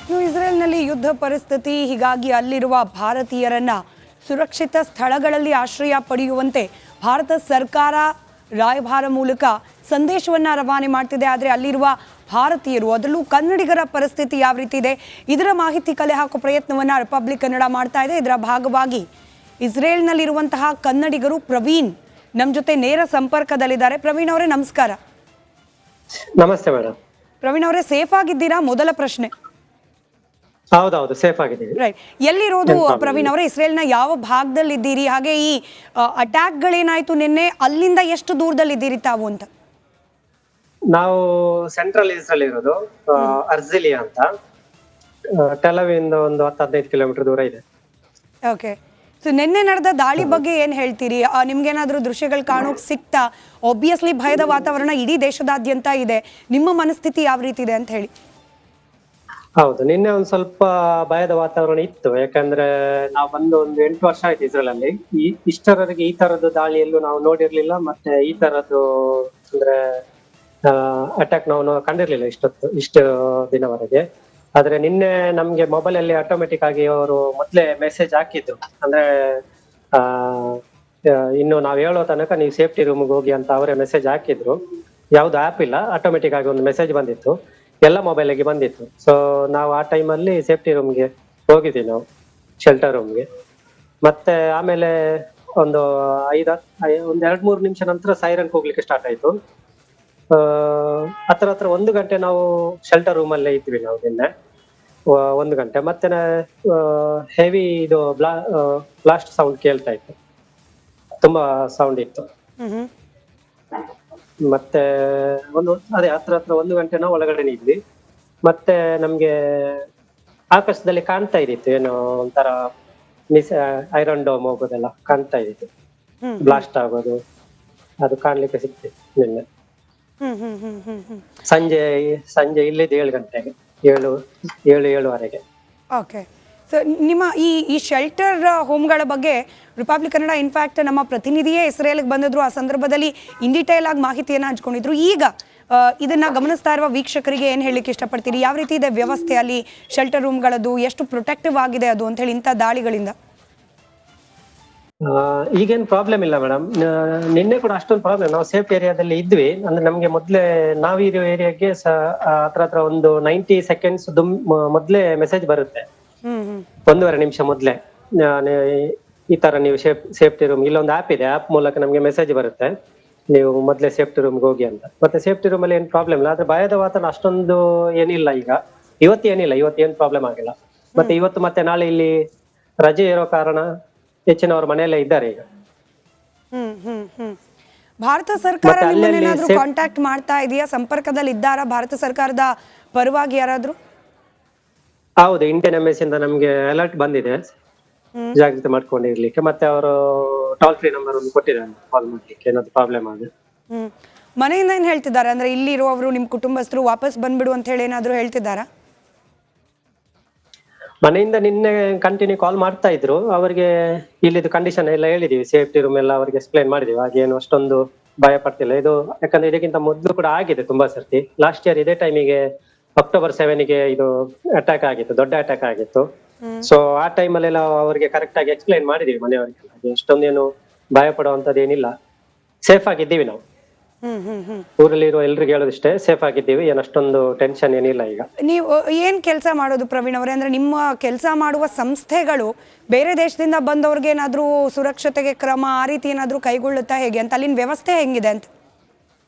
ಇನ್ನು ಇಸ್ರೇಲ್ನಲ್ಲಿ ಯುದ್ಧ ಪರಿಸ್ಥಿತಿ, ಹೀಗಾಗಿ ಅಲ್ಲಿರುವ ಭಾರತೀಯರನ್ನ ಸುರಕ್ಷಿತ ಸ್ಥಳಗಳಲ್ಲಿ ಆಶ್ರಯ ಪಡೆಯುವಂತೆ ಭಾರತ ಸರ್ಕಾರ ರಾಯಭಾರ ಮೂಲಕ ಸಂದೇಶವನ್ನು ರವಾನೆ ಮಾಡ್ತಿದೆ. ಆದರೆ ಅಲ್ಲಿರುವ ಭಾರತೀಯರು, ಅದರಲ್ಲೂ ಕನ್ನಡಿಗರ ಪರಿಸ್ಥಿತಿ ಯಾವ ರೀತಿ ಇದೆ, ಇದರ ಮಾಹಿತಿ ಕಲೆ ಹಾಕೋ ಪ್ರಯತ್ನವನ್ನು ರಿಪಬ್ಲಿಕ್ ಕನ್ನಡ ಮಾಡ್ತಾ ಇದೆ. ಇದರ ಭಾಗವಾಗಿ ಇಸ್ರೇಲ್ನಲ್ಲಿರುವಂತಹ ಕನ್ನಡಿಗರು ಪ್ರವೀಣ್ ನಮ್ಮ ಜೊತೆ ನೇರ ಸಂಪರ್ಕದಲ್ಲಿದ್ದಾರೆ. ಪ್ರವೀಣ್ ಅವರೇ ನಮಸ್ಕಾರ. ನಮಸ್ತೆ ಮೇಡಮ್. ಪ್ರವೀಣ್ ಅವರೇ, ಸೇಫ್ ಆಗಿದ್ದೀರಾ? ಮೊದಲ ಪ್ರಶ್ನೆ. ಹೌದೌದು, ಸೇಫ್ ಆಗಿದ್ದೀವಿ. ರೈಟ್. ಎಲ್ಲಿರೋದು ಪ್ರವೀಣ್ ಅವರೇ? ಇಸ್ರೇಲ್ನ ಯಾವ ಭಾಗದಲ್ಲಿ ಇದ್ದೀರಿ? ಹಾಗೆ ಈ ಅಟ್ಯಾಕ್ಗಳೇನಾಯ್ತು ನಿನ್ನೆ, ಅಲ್ಲಿಂದ ಎಷ್ಟು ದೂರದಲ್ಲಿ ಇದ್ದೀರಿ ತಾವು ಅಂತ? ನಾವು ಸೆಂಟ್ರಲ್ ಇಸ್ರೇಲ್ ಇರೋದು, ಅರ್ಜಿಲಿಯಾ ಅಂತ. ಟೆಲವಿಂದ ಒಂದು 10-15 ಕಿಲೋಮೀಟರ್ ದೂರ ಇದೆ. ಓಕೆ. ಸೊ ನಿನ್ನೆ ನಡೆದ ದಾಳಿ ಬಗ್ಗೆ ಏನ್ ಹೇಳ್ತೀರಿ? ನಿಮ್ಗೇನಾದ್ರೂ ದೃಶ್ಯಗಳು ಕಾಣೋಕ್ ಸಿಕ್ತಾ? ಆಬ್ವಿಯಸ್ಲಿ ಭಯದ ವಾತಾವರಣ ಇಡೀ ದೇಶದಾದ್ಯಂತ ಇದೆ. ನಿಮ್ಮ ಮನಸ್ಥಿತಿ ಯಾವ ರೀತಿ ಇದೆ ಅಂತ ಹೇಳಿ. ಹೌದು, ನಿನ್ನೆ ಒಂದ್ ಸ್ವಲ್ಪ ಭಯದ ವಾತಾವರಣ ಇತ್ತು. ಯಾಕಂದ್ರೆ ನಾವು ಬಂದು ಒಂದು 8 ವರ್ಷ ಆಯ್ತು ಇಸ್ರೇಲ್ ಅಲ್ಲಿ. ಇಷ್ಟರವರೆಗೆ ಈ ತರದ್ದು ದಾಳಿಯಲ್ಲೂ ನಾವು ನೋಡಿರ್ಲಿಲ್ಲ. ಮತ್ತೆ ಈ ತರದ್ದು ಅಂದ್ರೆ ಅಟ್ಯಾಕ್ ನಾವು ಕಂಡಿರ್ಲಿಲ್ಲ ಇಷ್ಟು ದಿನವರೆಗೆ. ಆದ್ರೆ ನಿನ್ನೆ ನಮ್ಗೆ ಮೊಬೈಲ್ ಅಲ್ಲಿ ಆಟೋಮೆಟಿಕ್ ಆಗಿ ಅವರು ಮೊದ್ಲೇ ಮೆಸೇಜ್ ಹಾಕಿದ್ರು. ಅಂದ್ರೆ ಇನ್ನು ನಾವ್ ಹೇಳೋ ತನಕ ನೀವು ಸೇಫ್ಟಿ ರೂಮ್ಗೆ ಹೋಗಿ ಅಂತ ಅವರೇ ಮೆಸೇಜ್ ಹಾಕಿದ್ರು. ಯಾವ್ದು ಆಪ್ ಇಲ್ಲ, ಆಟೋಮೆಟಿಕ್ ಆಗಿ ಒಂದು ಮೆಸೇಜ್ ಬಂದಿತ್ತು, ಎಲ್ಲ ಮೊಬೈಲ್ಗೆ ಬಂದಿತ್ತು. ಸೊ ನಾವು ಆ ಟೈಮಲ್ಲಿ ಸೇಫ್ಟಿ ರೂಮ್ಗೆ ಹೋಗಿದ್ವಿ, ನಾವು ಶೆಲ್ಟರ್ ರೂಮ್ಗೆ. ಮತ್ತೆ ಆಮೇಲೆ ಒಂದು 2-3 ನಿಮಿಷ ನಂತರ ಸೈರನ್ ಹೋಗ್ಲಿಕ್ಕೆ ಸ್ಟಾರ್ಟ್ ಆಯ್ತು. ಹತ್ರ 1 ಗಂಟೆ ನಾವು ಶೆಲ್ಟರ್ ರೂಮ್ ಅಲ್ಲೇ ಇದ್ವಿ ನಾವು ನಿನ್ನೆ, 1 ಗಂಟೆ. ಮತ್ತೆ ಹೆವಿ ಇದು ಬ್ಲಾಸ್ಟ್ ಸೌಂಡ್ ಕೇಳ್ತಾ ಇತ್ತು, ತುಂಬಾ ಸೌಂಡ್ ಇತ್ತು. ಮತ್ತೆ ಹತ್ರ 1 ಗಂಟೆ ನಾವು ಒಳಗಡೆ ಇದ್ವಿ. ಮತ್ತೆ ನಮ್ಗೆ ಆಕಾಶದಲ್ಲಿ ಕಾಣ್ತಾ ಇದ್ದಿತ್ತು, ಏನೋ ಒಂಥರ ಐರನ್ ಡೋಮ್ ಹೋಗೋದೆಲ್ಲ ಕಾಣ್ತಾ ಇದ್ದಿತ್ತು, ಬ್ಲಾಸ್ಟ್ ಆಗೋದು ಅದು ಕಾಣ್ಲಿಕ್ಕೆ ಸಿಕ್ತಿತ್ತು ನಿನ್ನೆ ಸಂಜೆ ಇಲ್ಲಿದ್ದು 7 ಗಂಟೆಗೆ, 7-7:30. ಓಕೆ. ಸೊ ನಿಮ್ಮ ಈ ಶೆಲ್ಟರ್ ಹೋಮ್ಗಳ ಬಗ್ಗೆ ರಿಪಬ್ಲಿಕ್ ಕನ್ನಡ ಇನ್ಫ್ಯಾಕ್ಟ್ ನಮ್ಮ ಪ್ರತಿನಿಧಿಯೇ ಇಸ್ರೇಲ್ಗೆ ಬಂದಿದ್ರು. ಆ ಸಂದರ್ಭದಲ್ಲಿ ಇನ್ ಡೀಟೇಲ್ ಆಗಿ ಮಾಹಿತಿಯನ್ನು ಹಂಚ್ಕೊಂಡಿದ್ರು. ಈಗ ಇದನ್ನ ಗಮನಿಸ್ತಾ ಇರುವ ವೀಕ್ಷಕರಿಗೆ ಏನ್ ಹೇಳಲಿಕ್ಕೆ ಇಷ್ಟಪಡ್ತೀರಿ? ಯಾವ ರೀತಿ ಇದೆ ವ್ಯವಸ್ಥೆ ಅಲ್ಲಿ ಶೆಲ್ಟರ್ ರೂಮ್ಗಳದ್ದು? ಎಷ್ಟು ಪ್ರೊಟೆಕ್ಟಿವ್ ಆಗಿದೆ ಅದು ಅಂತ ಹೇಳಿ ಇಂಥ ದಾಳಿಗಳಿಂದ? ಈಗೇನು ಪ್ರಾಬ್ಲಮ್ ಇಲ್ಲ ಮೇಡಮ್. ನಿನ್ನೆ ಕೂಡ ಅಷ್ಟೊಂದು ಪ್ರಾಬ್ಲಮ್, ನಾವು ಸೇಫ್ ಏರಿಯಾದಲ್ಲಿ ಇದ್ವಿ. ಅಂದ್ರೆ ನಮ್ಗೆ ಮೊದ್ಲೇ ನಾವಿರೋ ಏರಿಯಾಗೆ ಹತ್ರ ಒಂದು 90 ಸೆಕೆಂಡ್ಸ್ ಮೊದ್ಲೇ ಮೆಸೇಜ್ ಬರುತ್ತೆ, 1.5 ನಿಮಿಷ ಮೊದ್ಲೇ. ಈ ತರ ನೀವು ಸೇಫ್ಟಿ ರೂಮ್, ಇಲ್ಲೊಂದು ಆಪ್ ಇದೆ, ಆಪ್ ಮೂಲಕ ನಮ್ಗೆ ಮೆಸೇಜ್ ಬರುತ್ತೆ, ನೀವು ಮೊದ್ಲೇ ಸೇಫ್ಟಿ ರೂಮ್ಗೆ ಹೋಗಿ ಅಂತ. ಮತ್ತೆ ಸೇಫ್ಟಿ ರೂಮ್ ಅಲ್ಲಿ ಏನ್ ಪ್ರಾಬ್ಲಮ್ ಇಲ್ಲ. ಆದ್ರೆ ಭಯದ ವಾತಾವರಣ ಅಷ್ಟೊಂದು ಏನಿಲ್ಲ ಈಗ. ಇವತ್ತೇನ್ ಪ್ರಾಬ್ಲಮ್ ಆಗಿಲ್ಲ. ಮತ್ತೆ ಇವತ್ತು ಮತ್ತೆ ನಾಳೆ ಇಲ್ಲಿ ರಜೆ ಇರೋ ಕಾರಣ ಹೆಚ್ಚಿನವರು ಮನೆಯಲ್ಲೇ ಇದ್ದಾರೆ ಈಗ. ಭಾರತ ಸರ್ಕಾರ ನಿಮ್ಮನ್ನೇನಾದ್ರೂ ಕಾಂಟ್ಯಾಕ್ಟ್ ಮಾಡ್ತಾ ಇದೆಯಾ? ಸಂಪರ್ಕದಲ್ಲಿ ಇದ್ದಾರಾ ಭಾರತ ಸರ್ಕಾರದ ಪರವಾಗಿ ಯಾರಾದ್ರೂ? ಹೌದು, ಇಂಡಿಯನ್ ಎಂಬಸಿಯಿಂದ ನಮ್ಗೆ ಅಲರ್ಟ್ ಬಂದಿದೆ, ಜಾಗ್ರತೆ ಮಾಡ್ಕೊಂಡಿರ್ಲಿಕ್ಕೆ. ಮತ್ತೆ ಅವರು ಟೋಲ್ ಫ್ರೀ ನಂಬರ್ ಒಂದು ಕೊಟ್ಟಿದ್ದಾರೆ, ಕಾಲ್ ಮಾಡ್ಲಿಕ್ಕೆ ಏನಾದ್ರು ಪ್ರಾಬ್ಲಮ್ ಆದ್ರೆ. ಮನೆಯಿಂದ ಏನ್ ಹೇಳ್ತಿದ್ದಾರೆ? ಅಂದ್ರೆ ಇಲ್ಲಿರುವವರು ನಿಮ್ ಕುಟುಂಬಸ್ಥರು ವಾಪಸ್ ಬಂದ್ಬಿಡು ಅಂತ ಹೇಳಿ ಏನಾದ್ರು ಹೇಳ್ತಿದ್ದಾರಾ? ಮನೆಯಿಂದ ನಿನ್ನೆ ಕಂಟಿನ್ಯೂ ಕಾಲ್ ಮಾಡ್ತಾ ಇದ್ರು. ಅವರಿಗೆ ಇಲ್ಲಿದ್ದು ಕಂಡೀಷನ್ ಎಲ್ಲ ಹೇಳಿದೀವಿ, ಸೇಫ್ಟಿ ರೂಮ್ ಎಲ್ಲ ಅವರಿಗೆ ಎಕ್ಸ್ಪ್ಲೈನ್ ಮಾಡಿದೀವಿ. ಹಾಗೇನು ಅಷ್ಟೊಂದು ಭಯ ಪಡ್ತಿಲ್ಲ ಇದು. ಯಾಕಂದ್ರೆ ಇದಕ್ಕಿಂತ ಮೊದಲು ಕೂಡ ಆಗಿದೆ ತುಂಬಾ ಸರ್ತಿ. ಲಾಸ್ಟ್ ಇಯರ್ ಇದೇ ಟೈಮಿಗೆ ಅಕ್ಟೋಬರ್ 7ಗೆ ಇದು ಅಟ್ಯಾಕ್ ಆಗಿತ್ತು, ದೊಡ್ಡ ಅಟ್ಯಾಕ್ ಆಗಿತ್ತು. ಸೊ ಆ ಟೈಮಲ್ಲೆಲ್ಲ ಅವರಿಗೆ ಕರೆಕ್ಟ್ ಆಗಿ ಎಕ್ಸ್ಪ್ಲೈನ್ ಮಾಡಿದೀವಿ ಮನೆಯವರಿಗೆ. ಅಷ್ಟೊಂದೇನು ಭಯ ಪಡುವಂತದ್ದು ಏನಿಲ್ಲ, ಸೇಫ್ ಆಗಿದ್ದೀವಿ ನಾವು. ಊರಲ್ಲಿ ಇರುವ ಎಲ್ರಿಗೂ ಹೇಳೋದಿಷ್ಟೇ, ಸೇಫ್ ಆಗಿದ್ದೀವಿ, ಏನಷ್ಟೊಂದು ಟೆನ್ಷನ್ ಏನಿಲ್ಲ ಈಗ. ನೀವು ಏನ್ ಕೆಲಸ ಮಾಡೋದು ಪ್ರವೀಣ್ ಅವರೇ? ಅಂದ್ರೆ ನಿಮ್ಮ ಕೆಲಸ ಮಾಡುವ ಸಂಸ್ಥೆಗಳು ಬೇರೆ ದೇಶದಿಂದ ಬಂದವ್ರಿಗೆ ಏನಾದ್ರೂ ಸುರಕ್ಷತೆಗೆ ಕ್ರಮ ಆ ರೀತಿ ಏನಾದ್ರೂ ಕೈಗೊಳ್ಳುತ್ತಾ ಹೇಗೆ ಅಂತ? ಅಲ್ಲಿನ ವ್ಯವಸ್ಥೆ ಹೆಂಗಿದೆ ಅಂತ?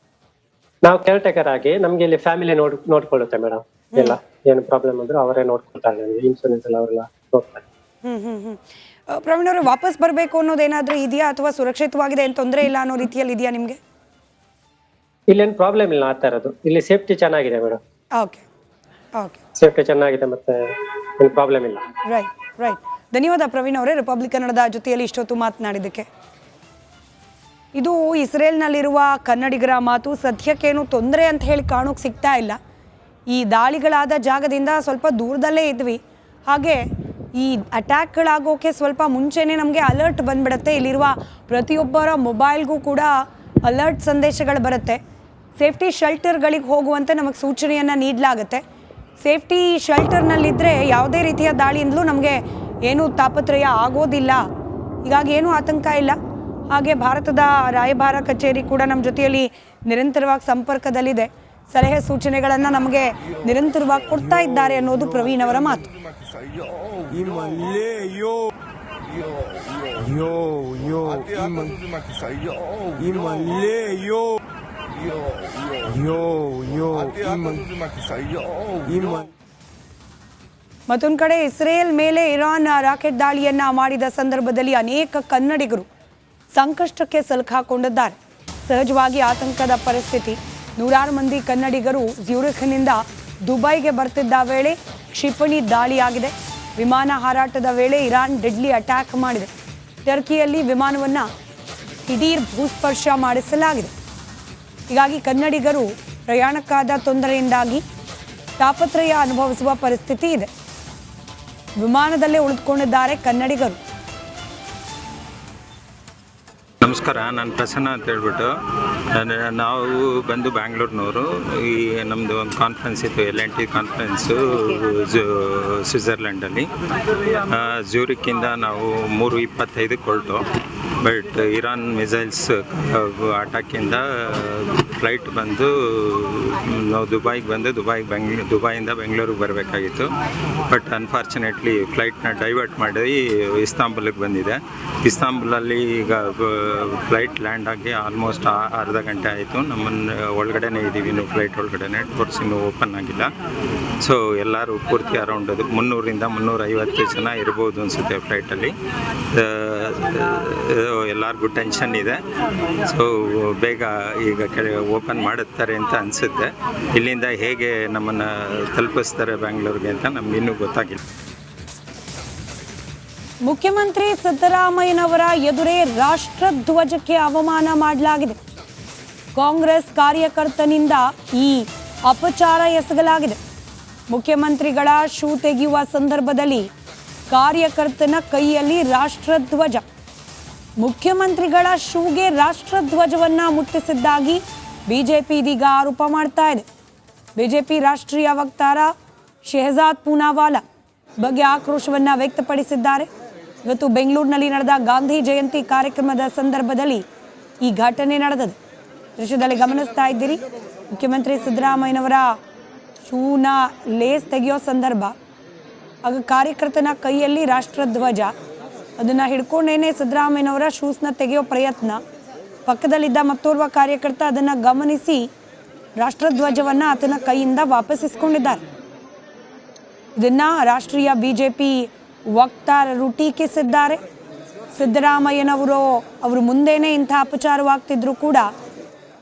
ನಾವು ಕೇರ್ ಟೇಕರ್ ಆಗಿ ನಮ್ಗೆ ಇಲ್ಲಿ ಫ್ಯಾಮಿಲಿ ನೋಡ್ಕೊಳ್ಳುತ್ತೆ ಮೇಡಮ್. ಎಲ್ಲ ಏನು ಪ್ರಾಬ್ಲಮ್ ಅಂದ್ರೂ ಅವರೇ ನೋಡ್ಕೊಳ್ತಾರೆ, ಇನ್ಶೂರೆನ್ಸ್ ಎಲ್ಲ ಅವರೆಲ್ಲ ನೋಡ್ತಾರೆ. ಪ್ರವೀಣ್ ಅವರು ವಾಪಸ್ ಬರ್ಬೇಕು ಅನ್ನೋದೇನಾದ್ರೂ ಇದೆಯಾ, ಅಥವಾ ಸುರಕ್ಷಿತವಾಗಿದೆ, ಏನ್ ತೊಂದರೆ ಇಲ್ಲ ಅನ್ನೋ ರೀತಿಯಲ್ಲಿ ಇದೆಯಾ ನಿಮ್ಗೆ? ಇಲ್ಲೇನು ಪ್ರಾಬ್ಲಮ್ ಇಲ್ಲ ಆ ತರದ್ದು. ಇಲ್ಲಿ ಸೇಫ್ಟಿ ಚೆನ್ನಾಗಿದೆ ಮೇಡಮ್. ಓಕೆ ಓಕೆ, ಸೇಫ್ಟಿ ಚೆನ್ನಾಗಿದೆ, ಮತ್ತೆ ಏನು ಪ್ರಾಬ್ಲಮ್ ಇಲ್ಲ. ರೈಟ್. ಧನ್ಯವಾದ ಪ್ರವೀಣ್ ಅವರೇ, ರಿಪಬ್ಲಿಕ್ ಕನ್ನಡದ ಜೊತೆಯಲ್ಲಿ ಇಷ್ಟೊತ್ತು ಮಾತನಾಡಿದ್ದಕ್ಕೆ. ಇದು ಇಸ್ರೇಲ್ನಲ್ಲಿರುವ ಕನ್ನಡಿಗರ ಮಾತು. ಸದ್ಯಕ್ಕೇನು ತೊಂದರೆ ಅಂತ ಹೇಳಿ ಕಾಣೋಕೆ ಸಿಗ್ತಾ ಇಲ್ಲ. ಈ ದಾಳಿಗಳಾದ ಜಾಗದಿಂದ ಸ್ವಲ್ಪ ದೂರದಲ್ಲೇ ಇದ್ವಿ. ಹಾಗೆ ಈ ಅಟ್ಯಾಕ್ಗಳಾಗೋಕೆ ಸ್ವಲ್ಪ ಮುಂಚೆನೇ ನಮಗೆ ಅಲರ್ಟ್ ಬಂದ್ಬಿಡುತ್ತೆ. ಇಲ್ಲಿರುವ ಪ್ರತಿಯೊಬ್ಬರ ಮೊಬೈಲ್ಗೂ ಕೂಡ ಅಲರ್ಟ್ ಸಂದೇಶಗಳು ಬರುತ್ತೆ. ಸೇಫ್ಟಿ ಶೆಲ್ಟರ್ಗಳಿಗೆ ಹೋಗುವಂತೆ ನಮಗೆ ಸೂಚನೆಯನ್ನು ನೀಡಲಾಗುತ್ತೆ. ಸೇಫ್ಟಿ ಶೆಲ್ಟರ್ನಲ್ಲಿದ್ದರೆ ಯಾವುದೇ ರೀತಿಯ ದಾಳಿಯಿಂದಲೂ ನಮಗೆ ಏನೂ ತಾಪತ್ರಯ ಆಗೋದಿಲ್ಲ. ಹೀಗಾಗಿ ಏನೂ ಆತಂಕ ಇಲ್ಲ. ಹಾಗೆ ಭಾರತದ ರಾಯಭಾರ ಕಚೇರಿ ಕೂಡ ನಮ್ಮ ಜೊತೆಯಲ್ಲಿ ನಿರಂತರವಾಗಿ ಸಂಪರ್ಕದಲ್ಲಿದೆ. ಸಲಹೆ ಸೂಚನೆಗಳನ್ನು ನಮಗೆ ನಿರಂತರವಾಗಿ ಕೊಡ್ತಾ ಇದ್ದಾರೆ ಅನ್ನೋದು ಪ್ರವೀಣ್ ಅವರ ಮಾತು. ಮತ್ತೊಂದು ಕಡೆ ಇಸ್ರೇಲ್ ಮೇಲೆ ಇರಾನ್ ರಾಕೆಟ್ ದಾಳಿಯನ್ನ ಮಾಡಿದ ಸಂದರ್ಭದಲ್ಲಿ ಅನೇಕ ಕನ್ನಡಿಗರು ಸಂಕಷ್ಟಕ್ಕೆ ಸಿಲುಕಿಕೊಂಡಿದ್ದಾರೆ. ಸಹಜವಾಗಿ ಆತಂಕದ ಪರಿಸ್ಥಿತಿ. ನೂರಾರು ಮಂದಿ ಕನ್ನಡಿಗರು ಜ್ಯೂರಿಖ್ನಿಂದ ದುಬೈಗೆ ಬರ್ತಿದ್ದ ವೇಳೆ ಕ್ಷಿಪಣಿ ದಾಳಿಯಾಗಿದೆ. ವಿಮಾನ ಹಾರಾಟದ ವೇಳೆ ಇರಾನ್ ಡೆಡ್ಲಿ ಅಟ್ಯಾಕ್ ಮಾಡಿದೆ. ಟರ್ಕಿಯಲ್ಲಿ ವಿಮಾನವನ್ನು ದಿಢೀರ್ ಭೂಸ್ಪರ್ಶ ಮಾಡಿಸಲಾಗಿದೆ. ಹೀಗಾಗಿ ಕನ್ನಡಿಗರು ಪ್ರಯಾಣಕ್ಕಾದ ತೊಂದರೆಯಿಂದಾಗಿ ತಾಪತ್ರಯ ಅನುಭವಿಸುವ ಪರಿಸ್ಥಿತಿ ಇದೆ. ವಿಮಾನದಲ್ಲೇ ಉಳಿದುಕೊಂಡಿದ್ದಾರೆ ಕನ್ನಡಿಗರು. ನಮಸ್ಕಾರ, ನಾನು ಪ್ರಸನ್ನ ಅಂತ ಹೇಳ್ಬಿಟ್ಟು ನಾವು ಬಂದು ಬ್ಯಾಂಗ್ಳೂರ್ನವರು. ಈ ನಮ್ಮದು ಒಂದು ಕಾನ್ಫರೆನ್ಸ್ ಇತ್ತು, L&T ಕಾನ್ಫರೆನ್ಸು ಸ್ವಿಟ್ಜರ್ಲ್ಯಾಂಡಲ್ಲಿ. ಜ್ಯೂರಿಕ್ಕಿಂದ ನಾವು 3:25 ಹೊರಟು. ಬಟ್ ಇರಾನ್ ಮಿಸೈಲ್ಸ್ ಅಟ್ಯಾಕಿಂದ ಫ್ಲೈಟ್ ಬಂದು ನಾವು ದುಬೈಗೆ ಬಂದು ದುಬೈಯಿಂದ ಬೆಂಗಳೂರಿಗೆ ಬರಬೇಕಾಗಿತ್ತು. ಬಟ್ ಅನ್ಫಾರ್ಚುನೇಟ್ಲಿ ಫ್ಲೈಟ್ನ ಡೈವರ್ಟ್ ಮಾಡಿ ಇಸ್ತಾಂಬುಲ್ಗೆ ಬಂದಿದೆ. ಇಸ್ತಾಂಬುಲಲ್ಲಿ ಈಗ ಫ್ಲೈಟ್ ಲ್ಯಾಂಡ್ ಆಗಿ ಆಲ್ಮೋಸ್ಟ್ ಅರ್ಧ ಗಂಟೆ ಆಯಿತು. ನಮ್ಮನ್ನು ಒಳಗಡೆನೇ ಇದ್ದೀವಿ, ಇನ್ನು ಫ್ಲೈಟ್ ಒಳಗಡೆನೆ, ಡೋರ್ಸ್ ಇನ್ನೂ ಓಪನ್ ಆಗಿಲ್ಲ. ಸೊ ಎಲ್ಲರೂ ಪೂರ್ತಿ ಅರೌಂಡ್ 300ರಿಂದ 350 ಜನ ಇರ್ಬೋದು ಅನಿಸುತ್ತೆ ಫ್ಲೈಟಲ್ಲಿ. ಎಲ್ಲರಿಗೂ ಟೆನ್ಷನ್ ಇದೆ. ಸೊ ಬೇಗ ಈಗ ಓಪನ್ ಮಾಡುತ್ತಾರೆ ಅಂತ ಅನಿಸುತ್ತೆ. ಇಲ್ಲಿಂದ ಹೇಗೆ ನಮ್ಮನ್ನು ತಲುಪಿಸ್ತಾರೆ ಬ್ಯಾಂಗ್ಳೂರಿಗೆ ಅಂತ ನಮ್ಗೆ ಇನ್ನೂ ಗೊತ್ತಾಗಿಲ್ಲ. ಮುಖ್ಯಮಂತ್ರಿ ಸಿದ್ದರಾಮಯ್ಯನವರ ಎದುರೇ ರಾಷ್ಟ್ರಧ್ವಜಕ್ಕೆ ಅವಮಾನ ಮಾಡಲಾಗಿದೆ. ಕಾಂಗ್ರೆಸ್ ಕಾರ್ಯಕರ್ತನಿಂದ ಈ ಅಪಚಾರ ಎಸಗಲಾಗಿದೆ. ಮುಖ್ಯಮಂತ್ರಿಗಳ ಶೂ ತೆಗೆಯುವ ಸಂದರ್ಭದಲ್ಲಿ ಕಾರ್ಯಕರ್ತನ ಕೈಯಲ್ಲಿ ರಾಷ್ಟ್ರಧ್ವಜ. ಮುಖ್ಯಮಂತ್ರಿಗಳ ಶೂಗೆ ರಾಷ್ಟ್ರಧ್ವಜವನ್ನ ಮುಟ್ಟಿಸಿದ್ದಾಗಿ ಬಿಜೆಪಿ ಇದೀಗ ಆರೋಪ ಮಾಡ್ತಾ ಇದೆ. ಬಿಜೆಪಿ ರಾಷ್ಟ್ರೀಯ ವಕ್ತಾರ ಶೆಹಜಾದ್ ಪೂನಾವಾಲಾ ಬಗ್ಗೆ ಆಕ್ರೋಶವನ್ನ ವ್ಯಕ್ತಪಡಿಸಿದ್ದಾರೆ. ಇವತ್ತು ಬೆಂಗಳೂರಿನಲ್ಲಿ ನಡೆದ ಗಾಂಧಿ ಜಯಂತಿ ಕಾರ್ಯಕ್ರಮದ ಸಂದರ್ಭದಲ್ಲಿ ಈ ಘಟನೆ ನಡೆದಿದೆ. ದೃಶ್ಯದಲ್ಲಿ ಗಮನಿಸ್ತಾ ಇದ್ದೀರಿ. ಮುಖ್ಯಮಂತ್ರಿ ಸಿದ್ದರಾಮಯ್ಯನವರ ಶೂನ ಲೇಸ್ ತೆಗೆಯೋ ಸಂದರ್ಭ, ಆಗ ಕಾರ್ಯಕರ್ತನ ಕೈಯಲ್ಲಿ ರಾಷ್ಟ್ರಧ್ವಜ. ಅದನ್ನು ಹಿಡ್ಕೊಂಡೇನೆ ಸಿದ್ದರಾಮಯ್ಯನವರ ಶೂಸ್ನ ತೆಗೆಯೋ ಪ್ರಯತ್ನ. ಪಕ್ಕದಲ್ಲಿದ್ದ ಮತ್ತೋರ್ವ ಕಾರ್ಯಕರ್ತ ಅದನ್ನು ಗಮನಿಸಿ ರಾಷ್ಟ್ರಧ್ವಜವನ್ನು ಆತನ ಕೈಯಿಂದ ವಾಪಸ್ಸಿಸ್ಕೊಂಡಿದ್ದಾರೆ. ಇದನ್ನು ರಾಷ್ಟ್ರೀಯ ಬಿಜೆಪಿ ವಕ್ತಾರರು ಟೀಕಿಸಿದ್ದಾರೆ. ಸಿದ್ದರಾಮಯ್ಯನವರು ಮುಂದೆನೇ ಇಂಥ ಅಪಚಾರವಾಗ್ತಿದ್ರು ಕೂಡ